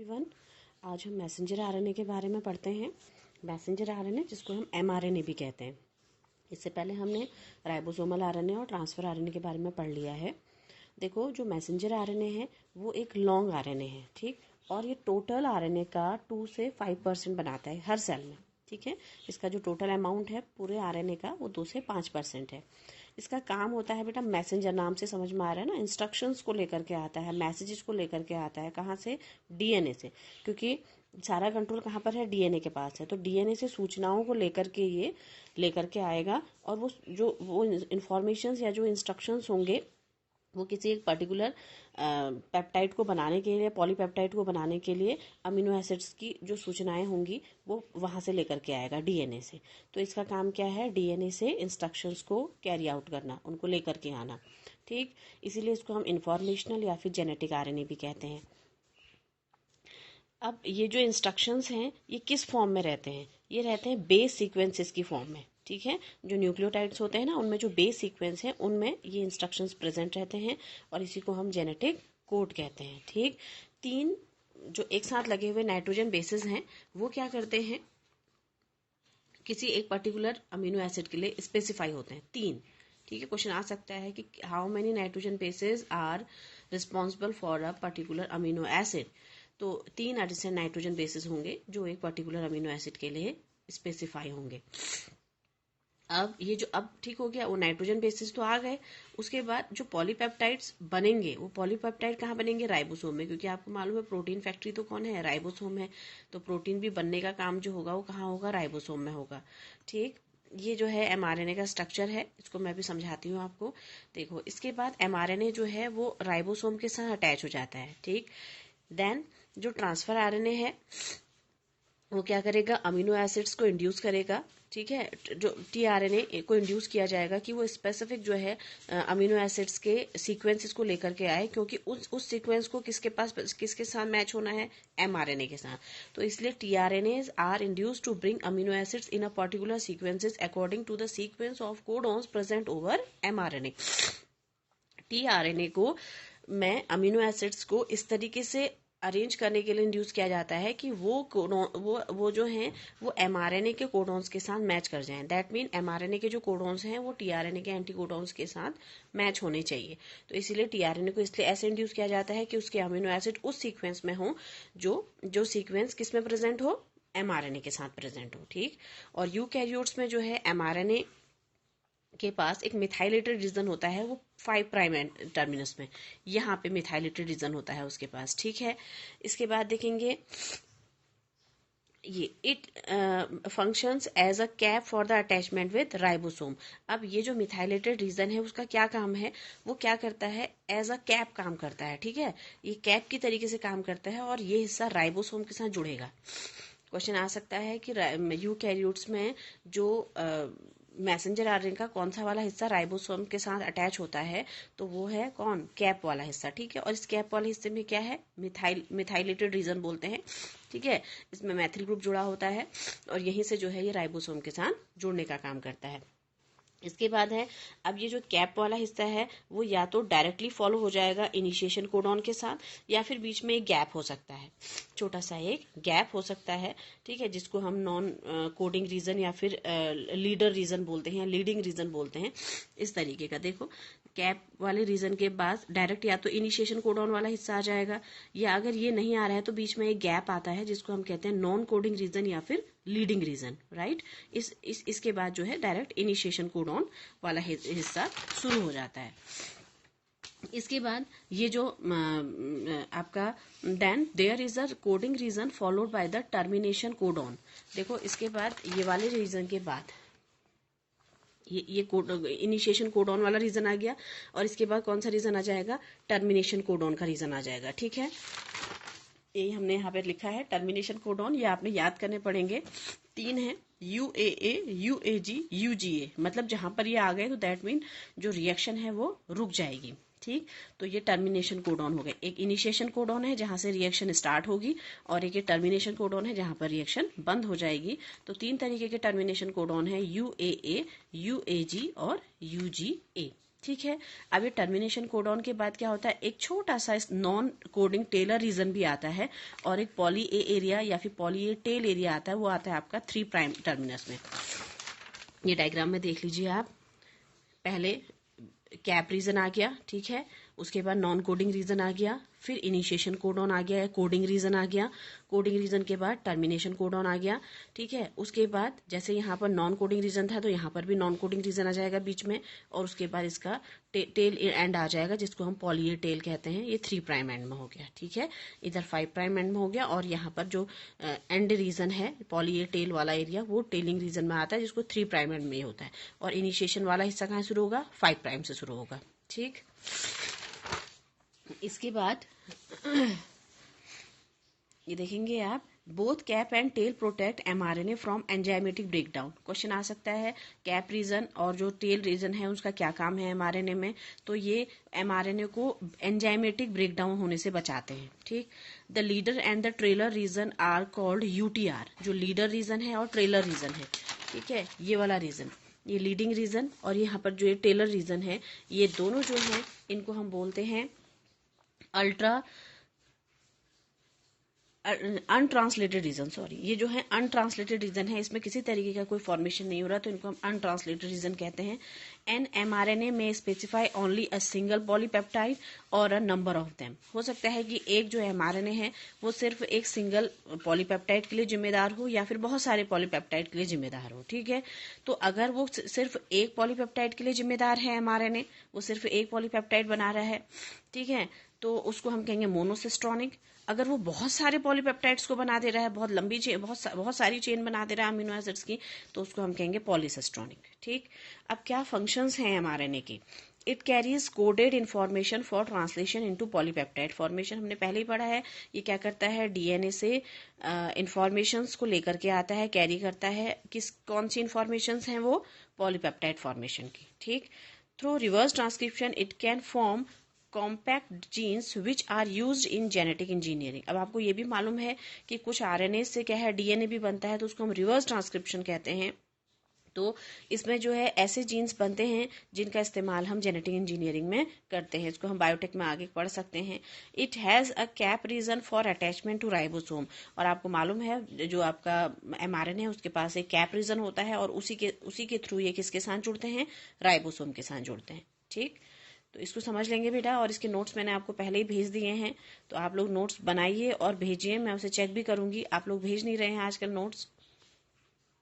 Everyone, आज हम messenger RNA के बारे में पढ़ते हैं। मैसेंजर आरएनए जिसको हम एमआरएनए भी कहते हैं। इससे पहले हमने राइबोसोमल आरएनए और ट्रांसफर आरएनए के बारे में पढ़ लिया है। देखो, जो मैसेंजर आरएनए है वो एक लॉन्ग आरएनए है, ठीक, और ये टोटल आरएनए का 2 से 5% बनाता है हर सेल में, ठीक है। इसका जो टोटल अमाउंट है पूरे आरएनए का वो 2 से 5% है। इसका काम होता है बेटा, मैसेंजर नाम से समझ में आ रहा है ना, इंस्ट्रक्शंस को लेकर के आता है, मैसेजेस को लेकर के आता है। कहाँ से? डीएनए से, क्योंकि सारा कंट्रोल कहाँ पर है? डीएनए के पास है। तो डीएनए से सूचनाओं को लेकर के ये लेकर के आएगा, और वो इंफॉर्मेशंस या जो इंस्ट्रक्शंस होंगे वो किसी एक पर्टिकुलर पेप्टाइड को बनाने के लिए, पॉलीपेप्टाइड को बनाने के लिए अमीनो एसिड्स की जो सूचनाएं होंगी वो वहां से लेकर के आएगा, डीएनए से। तो इसका काम क्या है? डीएनए से इंस्ट्रक्शंस को कैरी आउट करना, उनको लेकर के आना, ठीक। इसीलिए इसको हम इंफॉर्मेशनल या फिर जेनेटिक आरएनए भी कहते हैं। अब ये जो इंस्ट्रक्शंस हैं ये किस फॉर्म में रहते हैं? ये रहते हैं बेस सीक्वेंसेस की फॉर्म में, ठीक है। जो न्यूक्लियोटाइड्स होते हैं ना, उनमें जो बेस सीक्वेंस है उनमें ये इंस्ट्रक्शंस प्रेजेंट रहते हैं, और इसी को हम जेनेटिक कोड कहते हैं, ठीक। 3 जो एक साथ लगे हुए नाइट्रोजन बेसेस हैं वो क्या करते हैं? किसी एक पर्टिकुलर अमीनो एसिड के लिए स्पेसिफाई होते हैं। 3, ठीक है। क्वेश्चन आ सकता है कि how many nitrogen bases are responsible for a particular amino acid. तो 3 एडिशन नाइट्रोजन बेसेस होंगे जो एक पर्टिकुलर अमीनो एसिड के लिए स्पेसिफाई होंगे। अब ये जो अब ठीक हो गया, वो नाइट्रोजन बेसिस तो आ गए। उसके बाद जो पॉलीपेप्टाइड्स बनेंगे, वो पॉलीपेप्टाइड कहाँ बनेंगे? राइबोसोम में, क्योंकि आपको मालूम है प्रोटीन फैक्ट्री तो कौन है? राइबोसोम है। तो प्रोटीन भी बनने का काम जो होगा वो कहाँ होगा? राइबोसोम में होगा, ठीक। ये जो है एमआरएनए का स्ट्रक्चर है, इसको मैं भी समझाती हूँ आपको। देखो, इसके बाद एमआरएनए जो है वो राइबोसोम के साथ अटैच हो जाता है, ठीक। देन जो ट्रांसफर आरएनए है वो क्या करेगा? अमीनो एसिड्स को इंड्यूस करेगा, ठीक है। जो टीआरएनए को इंड्यूस किया जाएगा कि वो स्पेसिफिक जो है अमीनो एसिड्स के सीक्वेंसेस को लेकर के आए, क्योंकि उस सीक्वेंस को किसके साथ मैच होना है? एमआरएनए के साथ। तो इसलिए tRNAs are induced to bring amino acids in a particular sequences according to the sequence of codons present over mRNA. TRNA को मैं अमीनो एसिड्स को इस तरीके से अरेंज करने के लिए इंड्यूस किया जाता है कि वो जो हैं वो एमआरएनए के कोडॉन्स के साथ मैच कर जाएं। दैट मीन एमआरएनए के जो कोडॉन्स हैं वो टीआरएनए के एंटी कोडॉन्स के साथ मैच होने चाहिए। तो इसीलिए टीआरएनए को इसलिए ऐसे इंड्यूस किया जाता है कि उसके अमीनो एसिड उस सीक्वेंस में हो जो सीक्वेंस किस में प्रेजेंट हो? एमआरएनए के साथ प्रेजेंट हो, ठीक। और यूकैरियोट्स में जो है एमआरएनए के पास एक मिथाइलेटेड रीजन होता है, वो 5 प्राइम टर्मिनस में, यहाँ पे मिथाइलेटेड रीजन होता है उसके पास, ठीक है। इसके बाद देखेंगे ये it functions as a cap for the attachment with ribosome. अब ये जो मिथाइलेटेड रीजन है उसका क्या काम है? वो क्या करता है? एज अ कैप काम करता है, ठीक है। ये कैप की तरीके से काम करता है और ये हिस्सा राइबोसोम के साथ जुड़ेगा। क्वेश्चन आ सकता है कि यूकैरियोट्स में जो मैसेंजर आरएनए का कौन सा वाला हिस्सा राइबोसोम के साथ अटैच होता है? तो वो है कौन? कैप वाला हिस्सा, ठीक है। और इस कैप वाले हिस्से में क्या है? मिथाइलेटेड रीजन बोलते हैं, ठीक है। इसमें मैथिल ग्रुप जुड़ा होता है और यहीं से जो है ये राइबोसोम के साथ जुड़ने का काम करता है। इसके बाद है, अब ये जो कैप वाला हिस्सा है वो या तो डायरेक्टली फॉलो हो जाएगा इनिशिएशन कोडॉन के साथ, या फिर बीच में एक गैप हो सकता है, छोटा सा एक गैप हो सकता है, ठीक है, जिसको हम नॉन कोडिंग रीजन या फिर लीडर रीजन बोलते हैं या लीडिंग रीजन बोलते हैं। इस तरीके का देखो, कैप वाले रीजन के बाद डायरेक्ट या तो इनिशिएशन कोडॉन वाला हिस्सा आ जाएगा, या अगर ये नहीं आ रहा है तो बीच में एक गैप आता है जिसको हम कहते हैं नॉन कोडिंग रीजन या फिर लीडिंग रीजन, राइट। इसके बाद जो है डायरेक्ट इनिशिएशन कोडॉन वाला हिस्सा शुरू हो जाता है। इसके बाद ये जो आपका then there is a coding region followed by the termination codon. देखो, इसके बाद ये वाले रीजन के बाद ये इनिशिएशन कोडॉन वाला रीजन आ गया, और इसके बाद कौन सा रीजन आ जाएगा? टर्मिनेशन कोडॉन का रीजन आ जाएगा, ठीक है। ये हमने यहाँ पे लिखा है टर्मिनेशन कोडॉन, ये आपने याद करने पड़ेंगे। 3 है, UAA, UAG, UGA। मतलब जहां पर ये आ गए तो दैट मीन जो रिएक्शन है वो रुक जाएगी, ठीक। तो ये टर्मिनेशन कोडॉन हो गए। एक इनिशिएशन कोडॉन है जहां से रिएक्शन स्टार्ट होगी, और एक टर्मिनेशन कोडॉन है जहां पर रिएक्शन बंद हो जाएगी। तो 3 तरीके के टर्मिनेशन कोडॉन है, UAA, UAG और UGA, ठीक है। अब ये टर्मिनेशन कोडॉन के बाद क्या होता है, एक छोटा सा नॉन कोडिंग टेलर रीजन भी आता है और एक पॉली ए एरिया या फिर पॉली ए टेल एरिया आता है, वो आता है आपका 3 प्राइम टर्मिनस में। ये डायग्राम में देख लीजिए आप, पहले कैप रीजन आ गया, ठीक है, उसके बाद नॉन कोडिंग रीजन आ गया, फिर इनिशिएशन कोडॉन आ गया, कोडिंग रीजन आ गया, कोडिंग रीजन के बाद टर्मिनेशन कोडॉन आ गया, ठीक है। उसके बाद जैसे यहाँ पर नॉन कोडिंग रीजन था तो यहाँ पर भी नॉन कोडिंग रीजन आ जाएगा बीच में, और उसके बाद इसका टेल एंड आ जाएगा जिसको हम पॉली ए टेल कहते हैं। ये 3 प्राइम एंड में हो गया, ठीक है। इधर 5 प्राइम एंड में हो गया, और यहाँ पर जो एंड रीजन है पॉली ए टेल वाला एरिया वो टेलिंग रीजन में आता है जिसको 3 प्राइम एंड में होता है, और इनिशिएशन वाला हिस्सा कहाँ शुरू होगा, 5 प्राइम से शुरू होगा, ठीक। इसके बाद ये देखेंगे आप, both cap and tail protect mRNA from enzymatic breakdown. Question आ सकता है कैप रीजन और जो टेल रीजन है उसका क्या काम है एमआरएनए में, तो ये एमआरएनए को एंजाइमेटिक ब्रेकडाउन होने से बचाते हैं, ठीक। The leader and the trailer region are called UTR. जो लीडर रीजन है और ट्रेलर रीजन है, ठीक है, ये वाला रीजन, ये लीडिंग रीजन और यहाँ पर जो ये टेलर रीजन है, ये दोनों जो है इनको हम बोलते हैं अल्ट्रा अनट्रांसलेटेड रीजन। सॉरी, ये जो है अनट्रांसलेटेड रीजन है, इसमें किसी तरीके का कोई फॉर्मेशन नहीं हो रहा, तो इनको हम अनट्रांसलेटेड रीजन कहते हैं। एन एमआरएनए में specify only a single polypeptide और अ नंबर ऑफ देम। हो सकता है कि एक जो एमआरएनए है वो सिर्फ एक सिंगल पॉलीपेप्टाइड के लिए जिम्मेदार हो या फिर बहुत सारे पॉलीपेप्टाइड के लिए जिम्मेदार हो, ठीक है। तो अगर वो सिर्फ एक पॉलीपेप्टाइड के लिए जिम्मेदार है एमआरएनए, वो सिर्फ एक पॉलीपेप्टाइड बना रहा है, ठीक है, तो उसको हम कहेंगे मोनोसिस्ट्रॉनिक। अगर वो बहुत सारे पॉलीपेप्टाइड्स को बना दे रहा है, बहुत लंबी चेन, बहुत सारी चेन बना दे रहा है अमीनो एसिड्स की, तो उसको हम कहेंगे पॉलीसिस्ट्रॉनिक, ठीक। अब क्या फंक्शंस हैं एमआरएनए की, it carries coded information for translation into polypeptide formation. हमने पहले ही पढ़ा है, ये क्या करता है, डीएनए से इंफॉर्मेशंस को लेकर के आता है, कैरी करता है, कौन सी इंफॉर्मेशंस हैं वो, पॉलीपेप्टाइड फॉर्मेशन की, ठीक। Through reverse transcription it can form compact genes which are used in genetic engineering. अब आपको ये भी मालूम है कि कुछ आरएनए से क्या है डीएनए भी बनता है, तो उसको हम रिवर्स ट्रांसक्रिप्शन कहते हैं। तो इसमें जो है ऐसे जीन्स बनते हैं जिनका इस्तेमाल हम जेनेटिक इंजीनियरिंग में करते हैं, इसको हम बायोटेक में आगे पढ़ सकते हैं। It has a cap region for attachment to ribosome. और आपको मालूम है जो आपका एमआरएनए है उसके पास एक कैप रीजन होता है और उसी के थ्रू ये किसके साथ जुड़ते हैं, राइबोसोम के साथ जुड़ते हैं, ठीक। तो इसको समझ लेंगे बेटा, और इसके नोट्स मैंने आपको पहले ही भेज दिए हैं, तो आप लोग नोट्स बनाइए और भेजिए, मैं उसे चेक भी करूंगी। आप लोग भेज नहीं रहे हैं आजकल नोट्स,